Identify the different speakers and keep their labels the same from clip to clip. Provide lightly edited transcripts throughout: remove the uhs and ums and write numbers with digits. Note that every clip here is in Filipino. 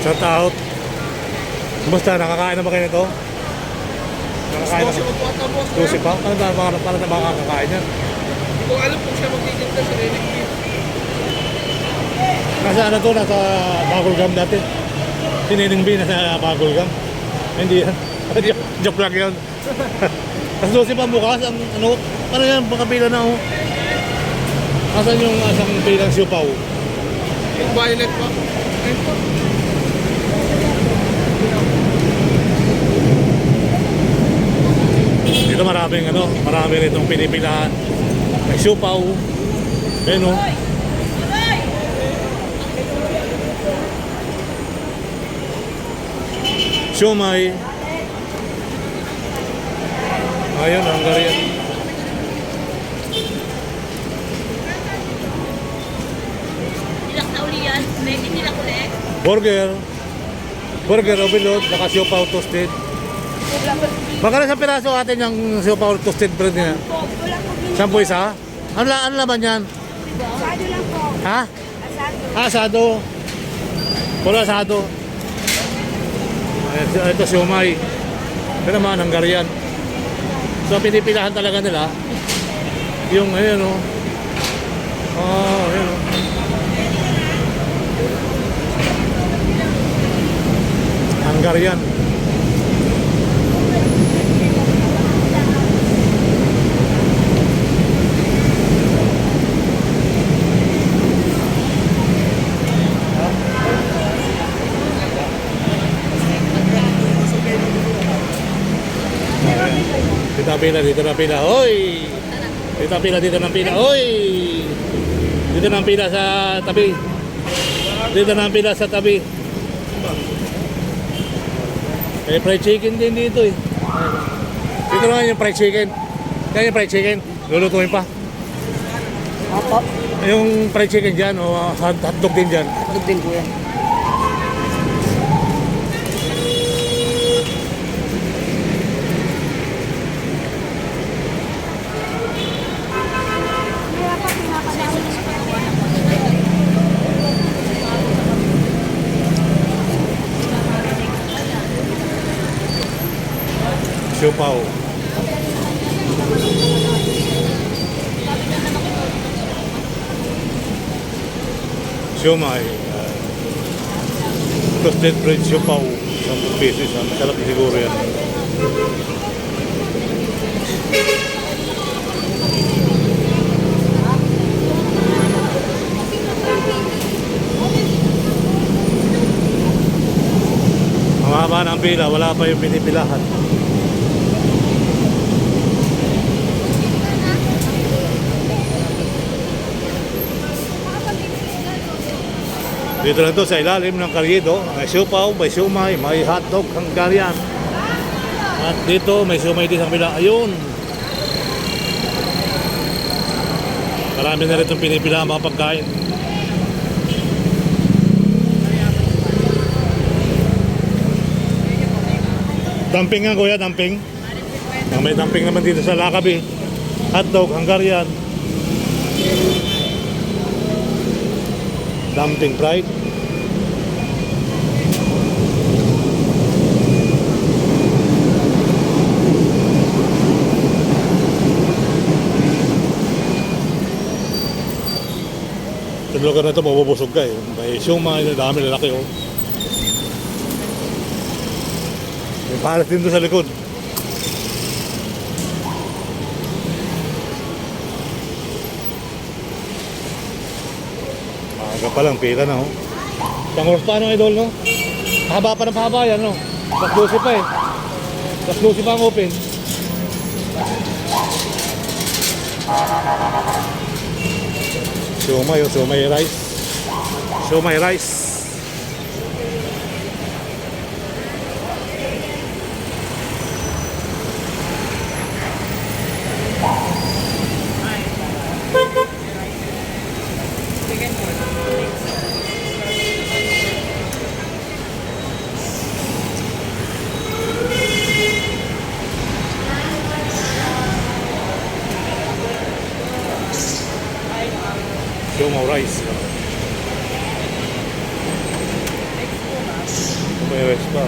Speaker 1: Shout out. Kumusta? Nakakain na ba kayo nito? Nakakain na ba? Susi pa? Paano na makakakain yan?
Speaker 2: Hindi ko alam kung siya magtitinda sa Renig Beef.
Speaker 1: Nasa ano to? Nasa Bagulgam dati. Si Nining B nasa Bagulgam. Hindi yan. Joke lang yun. Tapos susi pa bukas. Ano yan? Pakapila na oh. Asan yung asang pilang siupaw?
Speaker 2: Yung violet pa. Ayun po.
Speaker 1: Dito marami rin itong pinipilahan. May siupaw. Ayun o. Siomay. Ayun, Hungarian.
Speaker 3: Nilak na uli yan. Medyo nilak ulit.
Speaker 1: Burger, overload, naka siupaw toasted. Magkano sa piraso atin yung siupaw toasted bread niya? 10 isa? Ano laman yan?
Speaker 3: Asado lang po.
Speaker 1: Ha?
Speaker 3: Asado.
Speaker 1: Asado. Puro asado. Ito siomay. Ito naman, Hungarian. So pinipilahan talaga nila. Yung ayun o. Ayun o. Hungarian. Dito na pila. Hoy! Dito na pila. Hoy! Dito na pila sa tabi. Dito na pila sa tabi. Eh, fried chicken din dito eh. Dito naman yung fried chicken. Kaya yung fried chicken, lulutuin pa.
Speaker 4: Apo.
Speaker 1: Yung fried chicken dyan, o hotdog din dyan.
Speaker 4: Hotdog din po yan.
Speaker 1: Siupaw. Siomay. Toasted bread siupaw. 10 pesos. Masarap siguro yan. Ang haba ng pila, wala pa yung pinipilahan. Dito lang to sa ilalim ng karyedo. May siupaw, may siumay, may hotdog, Hungarian. At dito may siumay din sa kabila. Ayun. Marami na rin itong pinipilahan mga pagkain. Dumping nga kuya, dumping. May dumping naman dito sa Lakabi. Hotdog, Hungarian. Dumping fried. Sa lugar na ito, mabubusog ka eh. May siumay, dami lalaki oh. May palas din doon sa likod. Aga pa lang, pila na oh. Isang oras pa ano idol no? Haba pa ng haba yan no? Taklusi pa eh. Taklusi pa ang open. Siomay oh, siomay rice. Siomay rice. Siomay rice. May rest pa.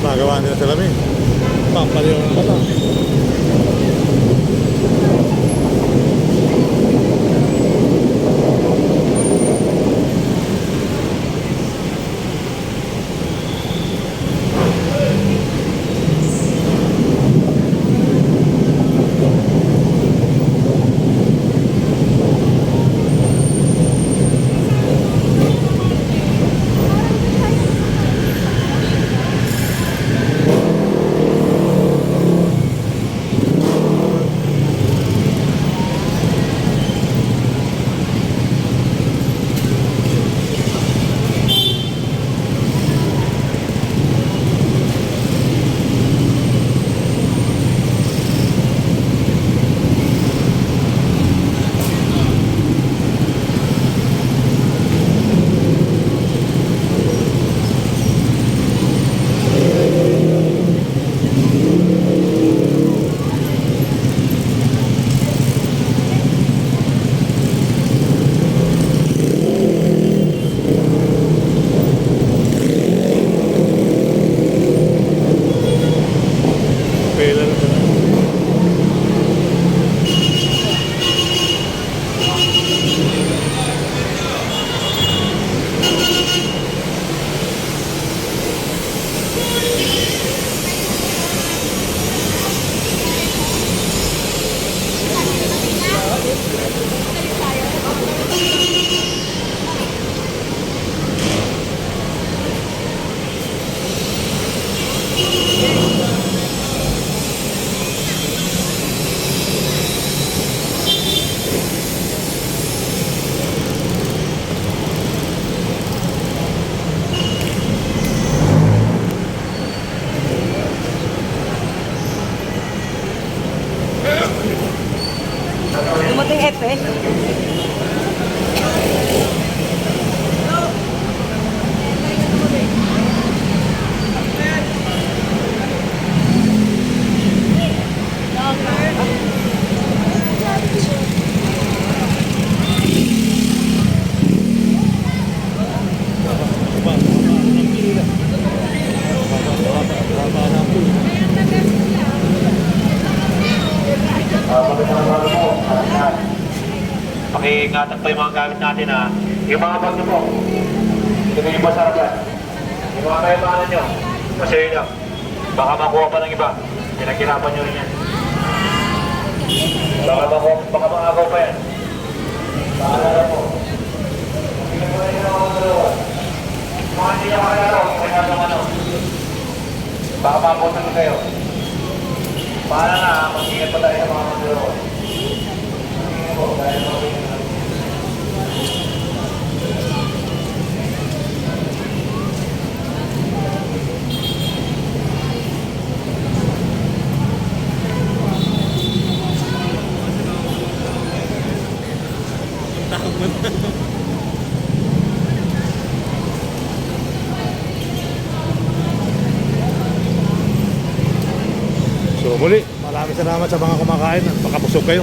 Speaker 1: Magawa nila sa lamin. Pampaliw ng bata. Pela na pala.
Speaker 4: Dumating Epe.
Speaker 5: Pakiingatan pa yung mga gamit natin ha. Yung mga bag nyo po, ito yung masarapan. Yung mga kailangan nyo, masaya lang. Baka makuha pa ng iba. Pinaghirapan nyo rin yan. Baka makagaw pa yan. Paalala po. Hindi mo rin ako dalawa. Mga hindi nyo makalaro, kaya ng ano. Baka mabutan kayo. Paala na, mag-ingat pa tayo sa mga dalawa. Mag-ingat po, dahil mag-ingat.
Speaker 1: So muli, maraming salamat sa mga kumakain. Pakabusog kayo.